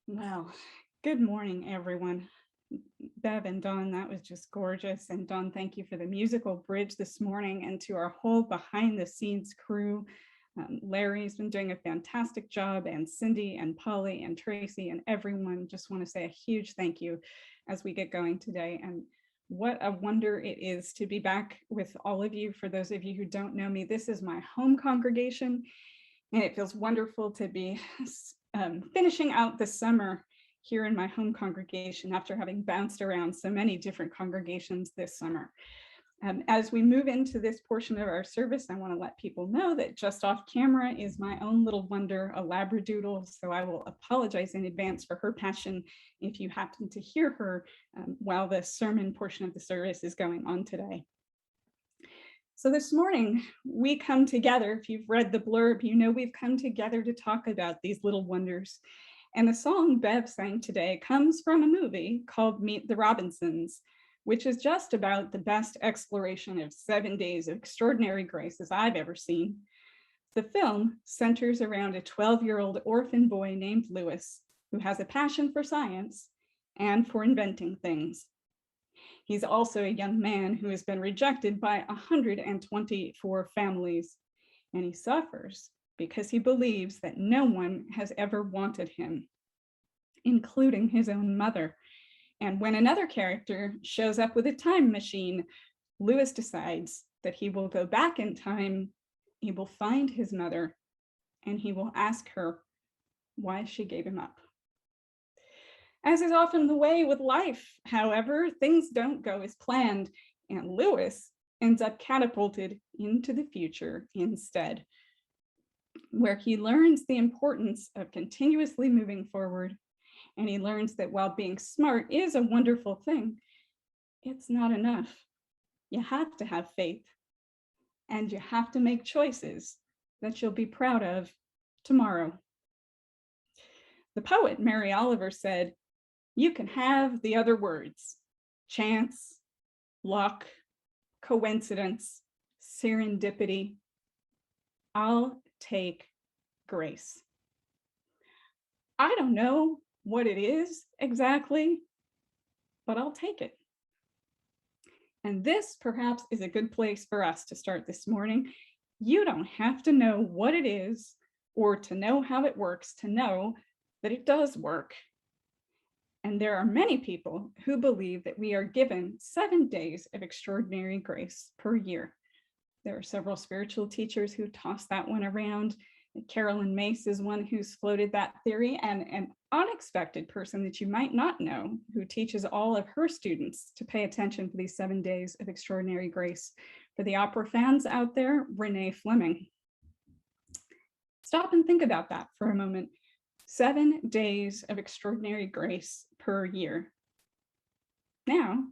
Well, good morning, everyone. Bev and Dawn, that was just gorgeous. And Dawn, thank you for the musical bridge this morning, and to our whole behind the scenes crew. Larry's been doing a fantastic job, and Cindy and Polly and Tracy and everyone. Just want to say a huge thank you as we get going today. And what a wonder it is to be back with all of you. For those of you who don't know me, this is my home congregation, and it feels wonderful to be finishing out the summer here in my home congregation after having bounced around so many different congregations this summer. As we move into this portion of our service, I want to let people know that just off camera is my own little wonder, a Labradoodle. So I will apologize in advance for her passion if you happen to hear her while the sermon portion of the service is going on today. So this morning, we come together. If you've read the blurb, you know we've come together to talk about these little wonders. And the song Bev sang today comes from a movie called Meet the Robinsons, which is just about the best exploration of 7 days of extraordinary grace as I've ever seen. The film centers around a 12-year-old orphan boy named Lewis, who has a passion for science and for inventing things. He's also a young man who has been rejected by 124 families, and he suffers because he believes that no one has ever wanted him, including his own mother. And when another character shows up with a time machine, Lewis decides that he will go back in time, he will find his mother, and he will ask her why she gave him up. As is often the way with life, however, things don't go as planned, and Lewis ends up catapulted into the future instead, where he learns the importance of continuously moving forward, and he learns that while being smart is a wonderful thing, it's not enough. You have to have faith, and you have to make choices that you'll be proud of tomorrow. The poet Mary Oliver said, "You can have the other words, chance, luck, coincidence, serendipity. I'll take grace." I don't know what it is exactly, but I'll take it. And this perhaps is a good place for us to start this morning. You don't have to know what it is or to know how it works to know that it does work. And there are many people who believe that we are given 7 days of extraordinary grace per year. There are several spiritual teachers who toss that one around. Carolyn Mace is one who's floated that theory, and an unexpected person that you might not know who teaches all of her students to pay attention for these 7 days of extraordinary grace. For the opera fans out there, Renee Fleming. Stop and think about that for a moment. 7 days of extraordinary grace per year. Now,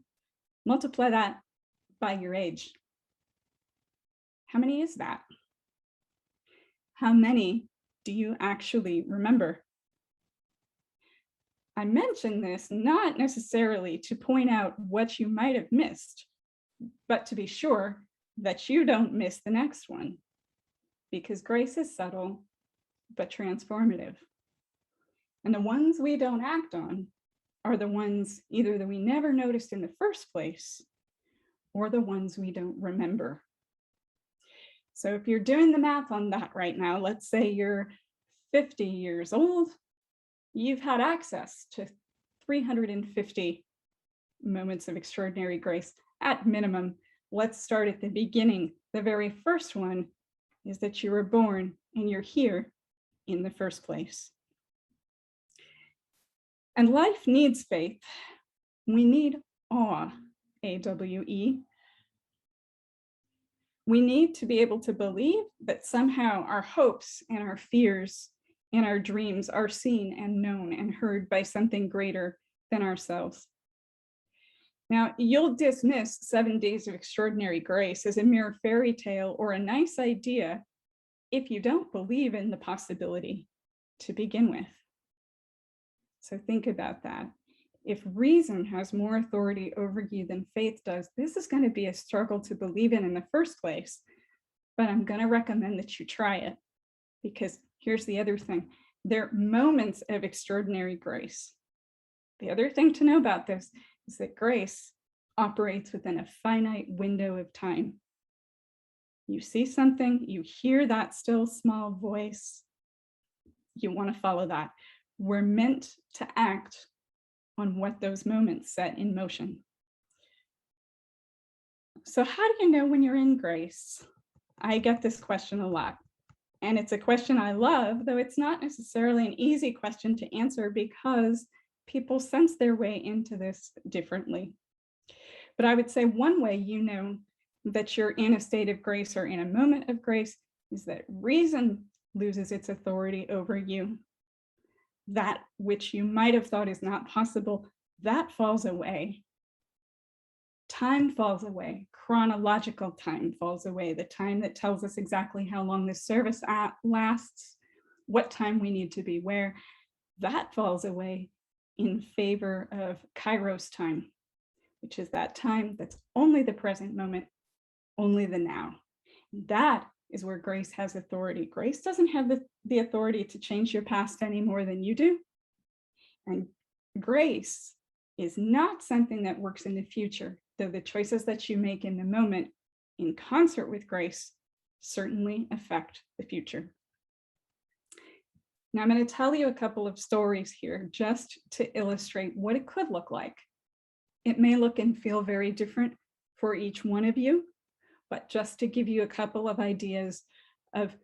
multiply that by your age. How many is that? How many do you actually remember? I mention this not necessarily to point out what you might have missed, but to be sure that you don't miss the next one, because grace is subtle but transformative. And the ones we don't act on are the ones either that we never noticed in the first place or the ones we don't remember. So if you're doing the math on that right now, let's say you're 50 years old, you've had access to 350 moments of extraordinary grace at minimum. Let's start at the beginning. The very first one is that you were born and you're here in the first place. And life needs faith. We need awe, AWE. We need to be able to believe that somehow our hopes and our fears and our dreams are seen and known and heard by something greater than ourselves. Now, you'll dismiss 7 days of extraordinary grace as a mere fairy tale or a nice idea if you don't believe in the possibility to begin with. So think about that. If reason has more authority over you than faith does, this is going to be a struggle to believe in the first place. But I'm going to recommend that you try it, because here's the other thing. They're moments of extraordinary grace. The other thing to know about this is that grace operates within a finite window of time. You see something, you hear that still small voice, you want to follow that. We're meant to act on what those moments set in motion. So how do you know when you're in grace? I get this question a lot. And it's a question I love, though it's not necessarily an easy question to answer because people sense their way into this differently. But I would say one way you know that you're in a state of grace or in a moment of grace is that reason loses its authority over you. That which you might have thought is not possible, that falls away. Time falls away. Chronological time falls away. The time that tells us exactly how long this service lasts, what time we need to be where, that falls away in favor of Kairos time, which is that time that's only the present moment, only the now. That is where grace has authority. Grace doesn't have the authority to change your past any more than you do. And grace is not something that works in the future, though the choices that you make in the moment in concert with grace certainly affect the future. Now I'm going to tell you a couple of stories here just to illustrate what it could look like. It may look and feel very different for each one of you, but just to give you a couple of ideas of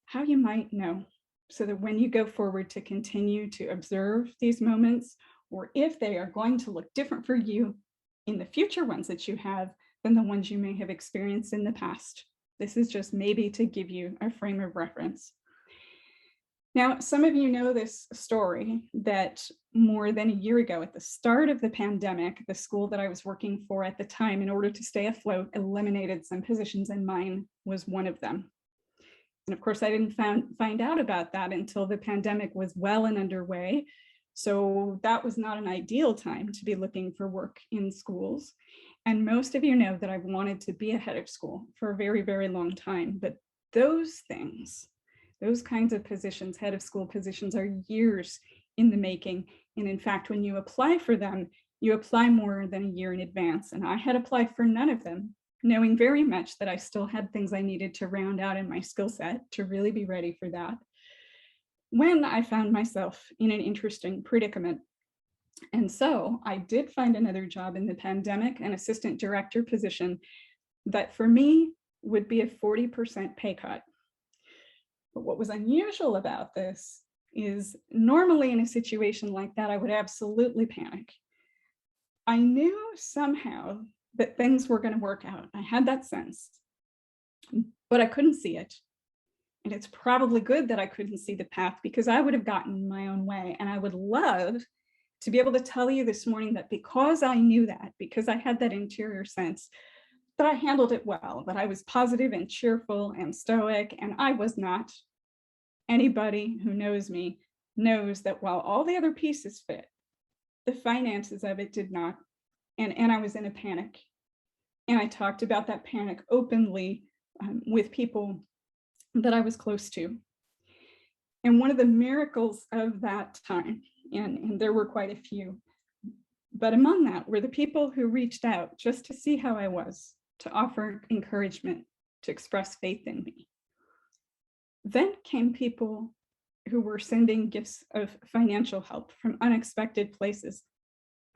how you might know, so that when you go forward to continue to observe these moments, or if they are going to look different for you in the future ones that you have than the ones you may have experienced in the past. This is just maybe to give you a frame of reference. Now, some of you know this story that more than a year ago, at the start of the pandemic, the school that I was working for at the time, in order to stay afloat, eliminated some positions, and mine was one of them. And of course, I didn't find out about that until the pandemic was well and underway. So that was not an ideal time to be looking for work in schools. And most of you know that I've wanted to be a head of school for a very, very long time. But those things, those kinds of positions, head of school positions, are years in the making. And in fact, when you apply for them, you apply more than a year in advance. And I had applied for none of them, knowing very much that I still had things I needed to round out in my skill set to really be ready for that, when I found myself in an interesting predicament. And so I did find another job in the pandemic, an assistant director position that for me would be a 40% pay cut. But what was unusual about this is normally in a situation like that, I would absolutely panic. I knew somehow that things were going to work out. I had that sense, but I couldn't see it. And it's probably good that I couldn't see the path, because I would have gotten my own way. And I would love to be able to tell you this morning that because I knew that, because I had that interior sense, that I handled it well, that I was positive and cheerful and stoic, and I was not. Anybody who knows me knows that while all the other pieces fit, the finances of it did not. And I was in a panic. And I talked about that panic openly with people that I was close to. And one of the miracles of that time, and there were quite a few, but among that were the people who reached out just to see how I was, to offer encouragement, to express faith in me. Then came people who were sending gifts of financial help from unexpected places.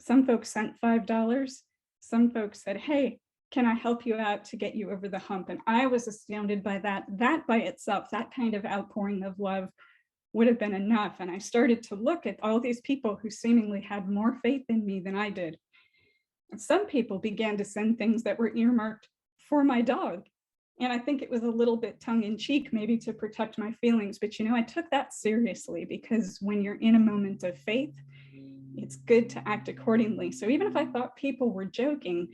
Some folks sent $5. Some folks said, hey, can I help you out to get you over the hump? And I was astounded by that. That by itself, that kind of outpouring of love would have been enough. And I started to look at all these people who seemingly had more faith in me than I did. And some people began to send things that were earmarked for my dog. And I think it was a little bit tongue in cheek, maybe to protect my feelings. But, I took that seriously, because when you're in a moment of faith, it's good to act accordingly. So even if I thought people were joking,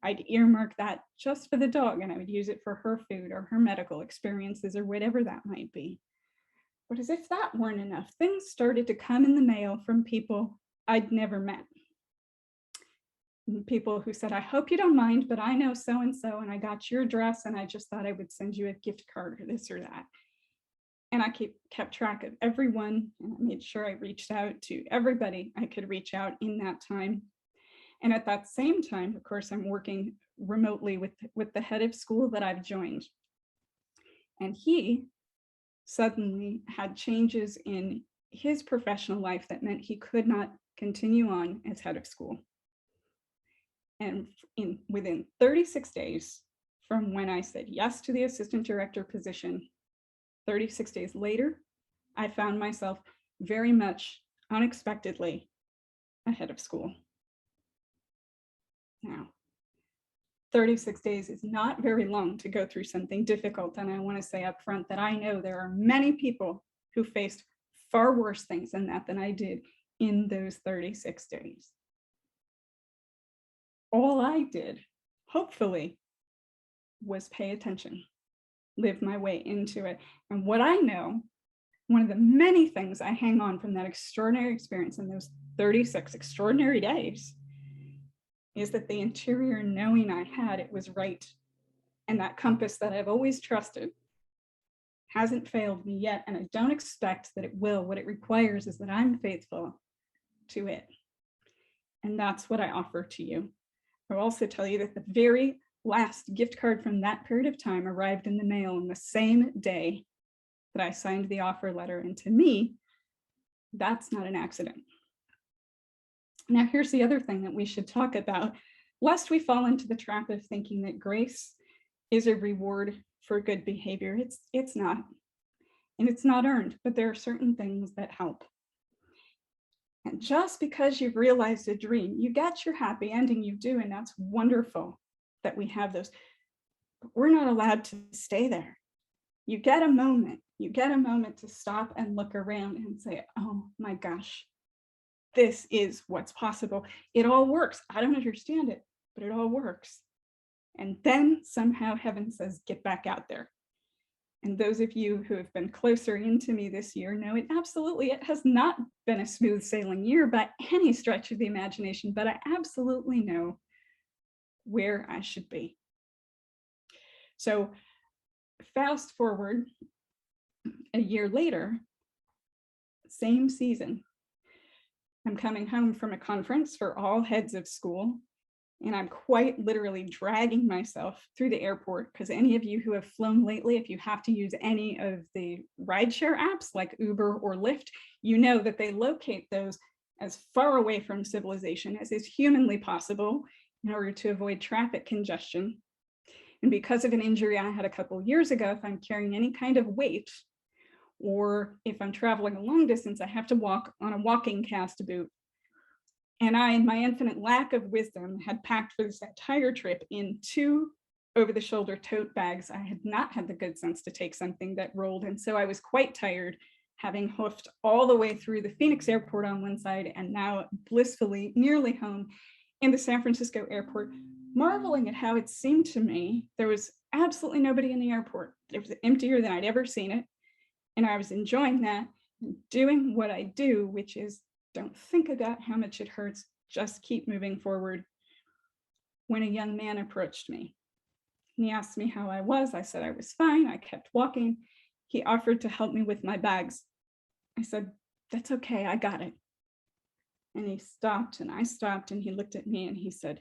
I'd earmark that just for the dog, and I would use it for her food or her medical experiences or whatever that might be. But as if that weren't enough, things started to come in the mail from people I'd never met. People who said, I hope you don't mind, but I know so-and-so, and I got your address, and I just thought I would send you a gift card or this or that. And I kept track of everyone, and I made sure I reached out to everybody I could reach out in that time. And at that same time, of course, I'm working remotely with the head of school that I've joined. And he suddenly had changes in his professional life that meant he could not continue on as head of school. And within 36 days from when I said yes to the assistant director position, 36 days later, I found myself very much unexpectedly a head of school. Now, 36 days is not very long to go through something difficult. And I want to say up front that I know there are many people who faced far worse things than that than I did in those 36 days. All I did, hopefully, was pay attention, live my way into it. And what I know, one of the many things I hang on from that extraordinary experience in those 36 extraordinary days is that the interior knowing I had it was right. And that compass that I've always trusted hasn't failed me yet. And I don't expect that it will. What it requires is that I'm faithful to it. And that's what I offer to you. I'll also tell you that the very last gift card from that period of time arrived in the mail on the same day that I signed the offer letter. And to me, that's not an accident. Now, here's the other thing that we should talk about, lest we fall into the trap of thinking that grace is a reward for good behavior. It's not, and it's not earned, but there are certain things that help. And just because you've realized a dream, you get your happy ending, you do, and that's wonderful that we have those, but we're not allowed to stay there. You get a moment to stop and look around and say, oh my gosh, this is what's possible. It all works. I don't understand it, but it all works. And then somehow heaven says, get back out there. And those of you who have been closer into me this year know it has not been a smooth sailing year by any stretch of the imagination, but I absolutely know where I should be. So fast forward a year later, same season, I'm coming home from a conference for all heads of school, and I'm quite literally dragging myself through the airport, because any of you who have flown lately, if you have to use any of the rideshare apps like Uber or Lyft, you know that they locate those as far away from civilization as is humanly possible in order to avoid traffic congestion. And because of an injury I had a couple of years ago, if I'm carrying any kind of weight, or if I'm traveling a long distance, I have to walk on a walking cast boot. And I, in my infinite lack of wisdom, had packed for this entire trip in 2 over-the-shoulder tote bags. I had not had the good sense to take something that rolled. And so I was quite tired, having hoofed all the way through the Phoenix airport on one side and now blissfully nearly home in the San Francisco airport, marveling at how it seemed to me there was absolutely nobody in the airport. It was emptier than I'd ever seen it. And I was enjoying that and doing what I do, which is don't think about how much it hurts, just keep moving forward. When a young man approached me and he asked me how I was, I said I was fine. I kept walking. He offered to help me with my bags. I said, that's okay, I got it. And he stopped and I stopped and he looked at me and he said,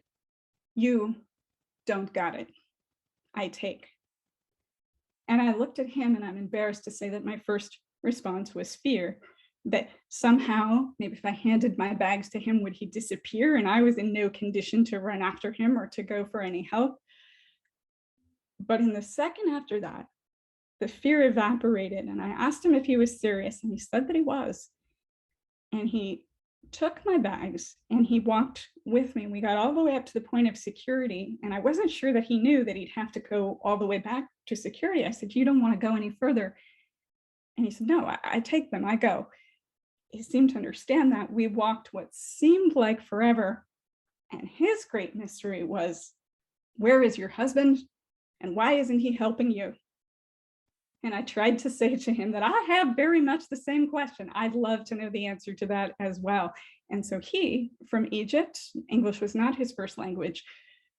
you don't got it, I take. And I looked at him, and I'm embarrassed to say that my first response was fear, that somehow, maybe if I handed my bags to him, would he disappear? And I was in no condition to run after him or to go for any help. But in the second after that, the fear evaporated, and I asked him if he was serious, and he said that he was. And he took my bags and he walked with me. We got all the way up to the point of security, and I wasn't sure that he knew that he'd have to go all the way back to security. I said, you don't want to go any further? And he said, no, I take them, I go. He seemed to understand that. We walked what seemed like forever, and his great mystery was, where is your husband and why isn't he helping you? And I tried to say to him that I have very much the same question. I'd love to know the answer to that as well. And so he, from Egypt, English was not his first language,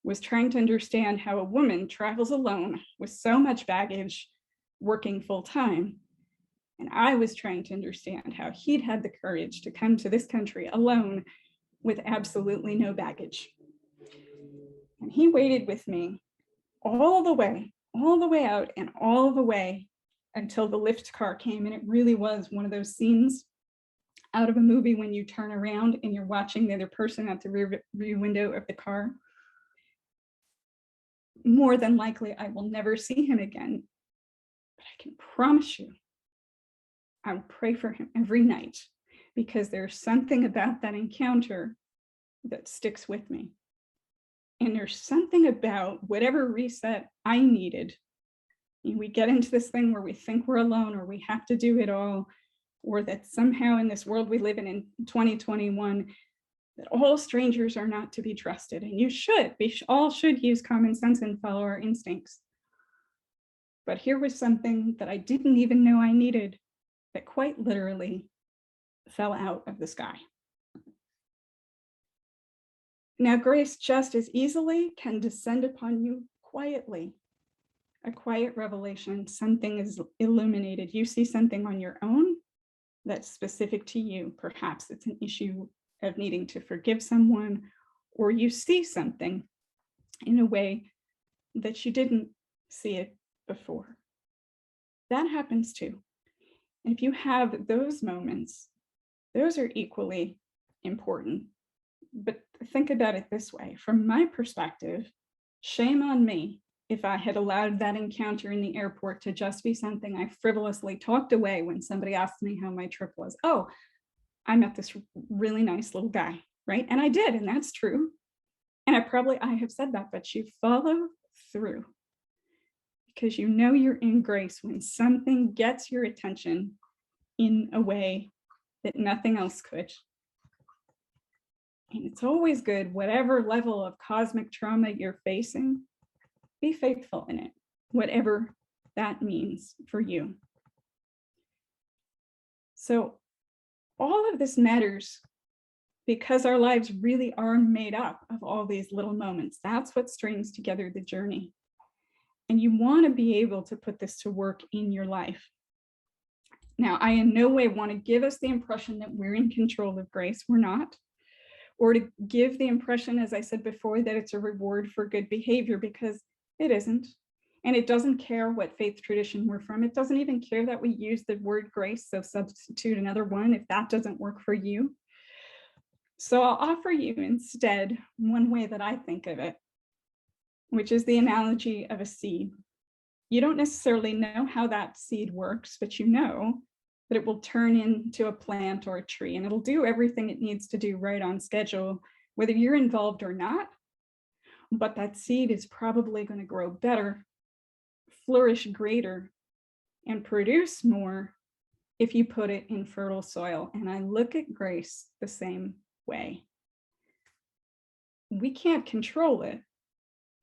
was trying to understand how a woman travels alone with so much baggage, working full time. And I was trying to understand how he'd had the courage to come to this country alone with absolutely no baggage. And he waited with me all the way out and all the way until the lift car came. And it really was one of those scenes out of a movie when you turn around and you're watching the other person at the rear window of the car. More than likely, I will never see him again, but I can promise you, I will pray for him every night, because there's something about that encounter that sticks with me. And there's something about whatever reset I needed. And we get into this thing where we think we're alone, or we have to do it all, or that somehow in this world we live in 2021, that all strangers are not to be trusted. And we all should use common sense and follow our instincts. But here was something that I didn't even know I needed, that quite literally fell out of the sky. Now, grace just as easily can descend upon you quietly. A quiet revelation, something is illuminated. You see something on your own that's specific to you. Perhaps it's an issue of needing to forgive someone, or you see something in a way that you didn't see it before. That happens too. And if you have those moments, those are equally important. But think about it this way. From my perspective, shame on me if I had allowed that encounter in the airport to just be something I frivolously talked away when somebody asked me how my trip was. Oh, I met this really nice little guy, right? And I did, and that's true. And I have said that, but you follow through, because you know you're in grace when something gets your attention in a way that nothing else could. And it's always good, whatever level of cosmic trauma you're facing, be faithful in it, whatever that means for you. So all of this matters because our lives really are made up of all these little moments. That's what strings together the journey. And you want to be able to put this to work in your life. Now, I in no way want to give us the impression that we're in control of grace. We're not. Or to give the impression, as I said before, that it's a reward for good behavior, because it isn't. And it doesn't care what faith tradition we're from. It doesn't even care that we use the word grace, so substitute another one if that doesn't work for you. So I'll offer you instead one way that I think of it, which is the analogy of a seed. You don't necessarily know how that seed works, but you know that it will turn into a plant or a tree, and it'll do everything it needs to do right on schedule, whether you're involved or not. But that seed is probably going to grow better, flourish greater, and produce more if you put it in fertile soil. And I look at grace the same way. We can't control it,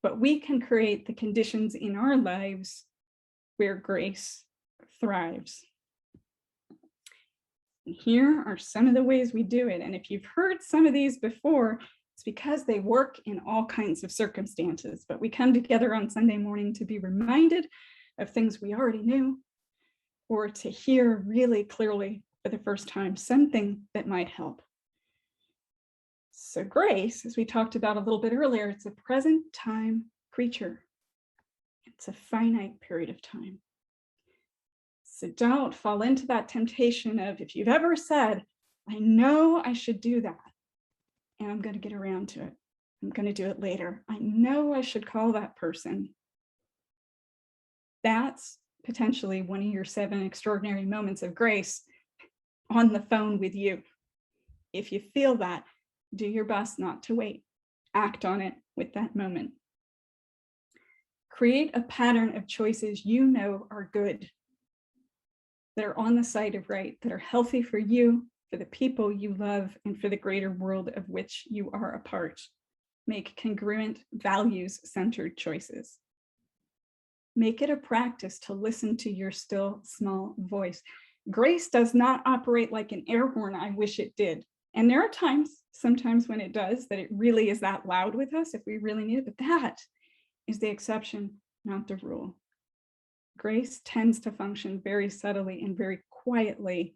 but we can create the conditions in our lives where grace thrives. And here are some of the ways we do it. And if you've heard some of these before, it's because they work in all kinds of circumstances. But we come together on Sunday morning to be reminded of things we already knew, or to hear really clearly for the first time something that might help. So grace, as we talked about a little bit earlier, it's a present time creature. It's a finite period of time. So don't fall into that temptation of, if you've ever said, I know I should do that, and I'm going to get around to it. I'm going to do it later. I know I should call that person. That's potentially one of your 7 extraordinary moments of grace on the phone with you. If you feel that, do your best not to wait. Act on it with that moment. Create a pattern of choices you know are good, that are on the side of right, that are healthy for you, for the people you love, and for the greater world of which you are a part. Make congruent, values-centered choices. Make it a practice to listen to your still small voice. Grace does not operate like an air horn. I wish it did. And there are sometimes when it does, that it really is that loud with us if we really need it, but that is the exception, not the rule. Grace tends to function very subtly and very quietly,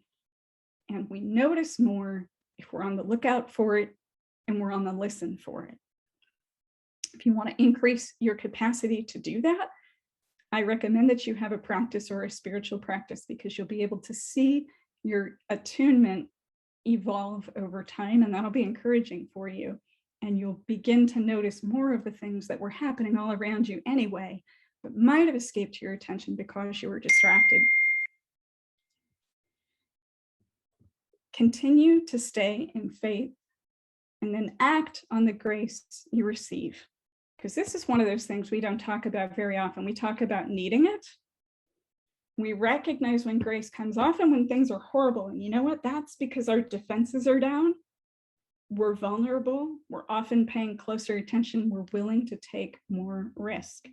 and we notice more if we're on the lookout for it and we're on the listen for it. If you want to increase your capacity to do that, I recommend that you have a practice or a spiritual practice, because you'll be able to see your attunement evolve over time, and that'll be encouraging for you. And you'll begin to notice more of the things that were happening all around you anyway, but might have escaped your attention because you were distracted. Continue to stay in faith and then act on the grace you receive. Because this is one of those things we don't talk about very often. We talk about needing it. We recognize when grace comes, often when things are horrible. And you know what? That's because our defenses are down. We're vulnerable. We're often paying closer attention. We're willing to take more risk.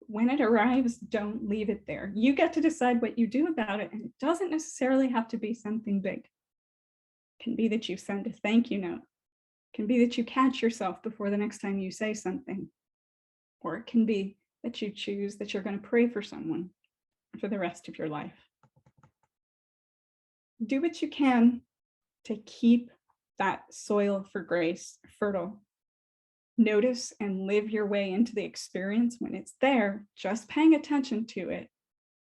When it arrives, don't leave it there. You get to decide what you do about it. And it doesn't necessarily have to be something big. It can be that you send a thank you note. It can be that you catch yourself before the next time you say something. Or it can be that you choose that you're going to pray for someone for the rest of your life. Do what you can to keep that soil for grace fertile. Notice and live your way into the experience. When it's there, just paying attention to it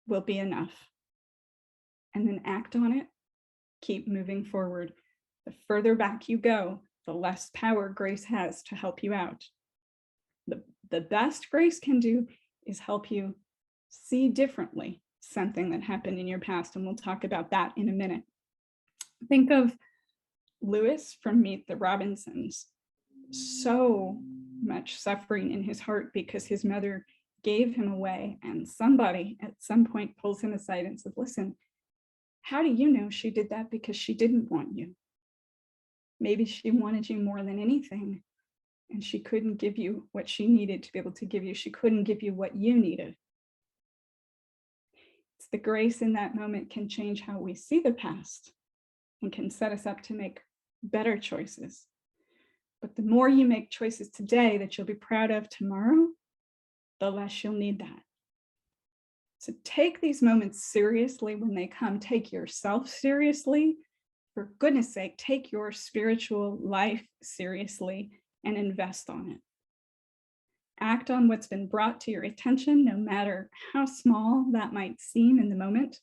will be enough. And then act on it. Keep moving forward. The further back you go, the less power grace has to help you out. The best grace can do is help you see differently something that happened in your past, and we'll talk about that in a minute. Think of Lewis from Meet the Robinsons. So much suffering in his heart because his mother gave him away, and somebody at some point pulls him aside and says, listen, how do you know she did that because she didn't want you? Maybe she wanted you more than anything, and she couldn't give you what she needed to be able to give you. She couldn't give you what you needed. It's the grace in that moment can change how we see the past and can set us up to make better choices. But the more you make choices today that you'll be proud of tomorrow, the less you'll need that. So take these moments seriously when they come. Take yourself seriously. For goodness sake, take your spiritual life seriously and invest on it. Act on what's been brought to your attention, no matter how small that might seem in the moment.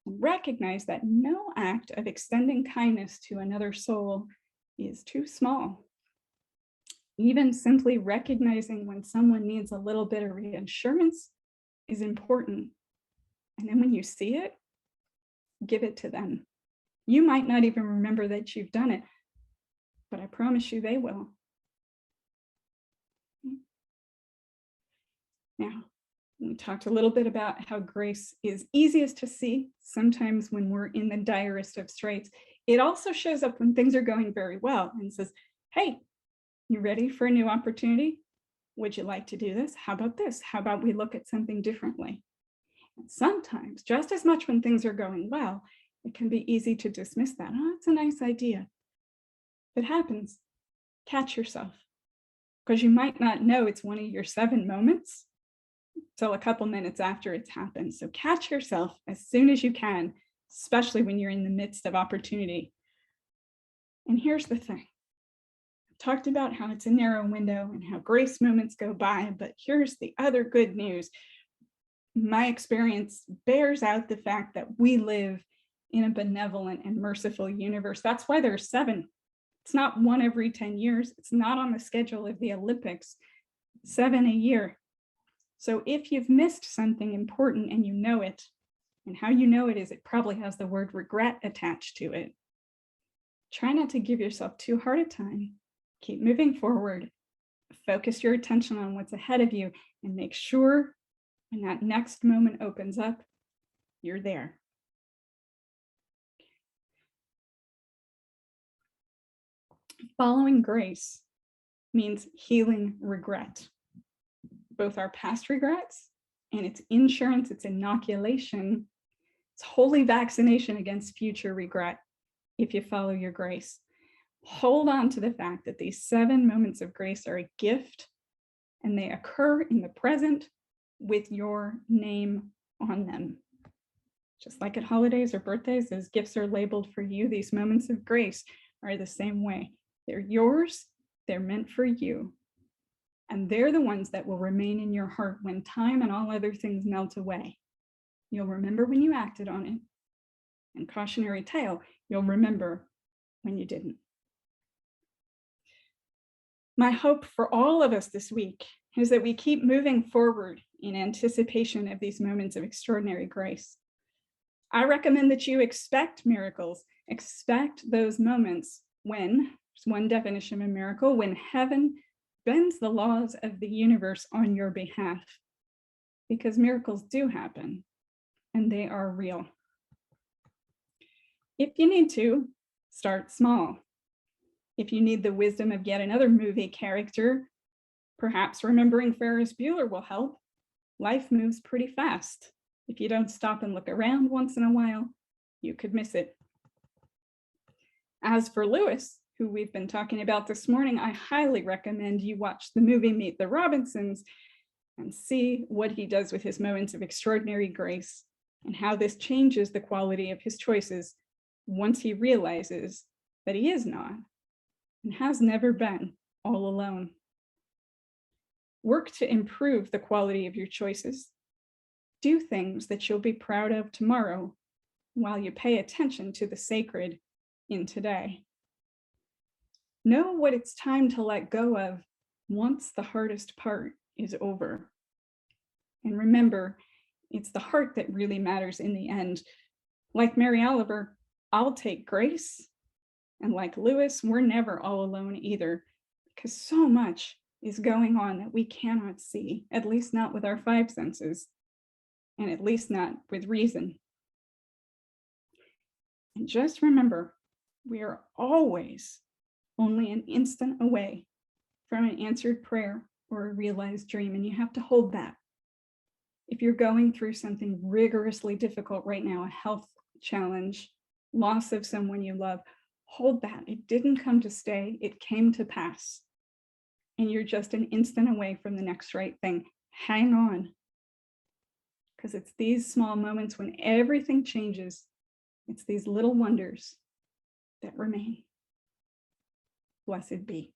Recognize that no act of extending kindness to another soul is too small. Even simply recognizing when someone needs a little bit of reassurance is important. And then when you see it, give it to them. You might not even remember that you've done it, but I promise you they will. Now, we talked a little bit about how grace is easiest to see sometimes when we're in the direst of straits. It also shows up when things are going very well and says, hey, you ready for a new opportunity? Would you like to do this? How about this? How about we look at something differently? And sometimes, just as much when things are going well, it can be easy to dismiss that. Oh, it's a nice idea. If it happens, catch yourself, because you might not know it's one of your 7 moments till a couple minutes after it's happened. So catch yourself as soon as you can, especially when you're in the midst of opportunity. And here's the thing. I've talked about how it's a narrow window and how grace moments go by, but here's the other good news. My experience bears out the fact that we live in a benevolent and merciful universe. That's why there's 7. It's not 1 every 10 years. It's not on the schedule of the Olympics. 7 a year. So if you've missed something important and you know it, and how you know it is it probably has the word regret attached to it, try not to give yourself too hard a time. Keep moving forward. Focus your attention on what's ahead of you and make sure when that next moment opens up, you're there. Following grace means healing regret, both our past regrets and its insurance, its inoculation, it's holy vaccination against future regret if you follow your grace. Hold on to the fact that these 7 moments of grace are a gift and they occur in the present with your name on them. Just like at holidays or birthdays, those gifts are labeled for you. These moments of grace are the same way. They're yours, they're meant for you. And they're the ones that will remain in your heart when time and all other things melt away. You'll remember when you acted on it. And cautionary tale, you'll remember when you didn't. My hope for all of us this week is that we keep moving forward in anticipation of these moments of extraordinary grace. I recommend that you expect miracles, expect those moments when, there's one definition of a miracle, when heaven bends the laws of the universe on your behalf, because miracles do happen and they are real. If you need to, start small. If you need the wisdom of yet another movie character, perhaps remembering Ferris Bueller will help. Life moves pretty fast. If you don't stop and look around once in a while, you could miss it. As for Lewis, who we've been talking about this morning, I highly recommend you watch the movie Meet the Robinsons and see what he does with his moments of extraordinary grace and how this changes the quality of his choices once he realizes that he is not and has never been all alone. Work to improve the quality of your choices. Do things that you'll be proud of tomorrow while you pay attention to the sacred in today. Know what it's time to let go of once the hardest part is over. And remember, it's the heart that really matters in the end. Like Mary Oliver, I'll take grace. And like Lewis, we're never all alone either, because so much is going on that we cannot see, at least not with our five senses, and at least not with reason. And just remember, we are always only an instant away from an answered prayer or a realized dream, and you have to hold that. If you're going through something rigorously difficult right now, a health challenge, loss of someone you love, hold that. It didn't come to stay, it came to pass. And you're just an instant away from the next right thing. Hang on. Because it's these small moments when everything changes, it's these little wonders that remain. Blessed be.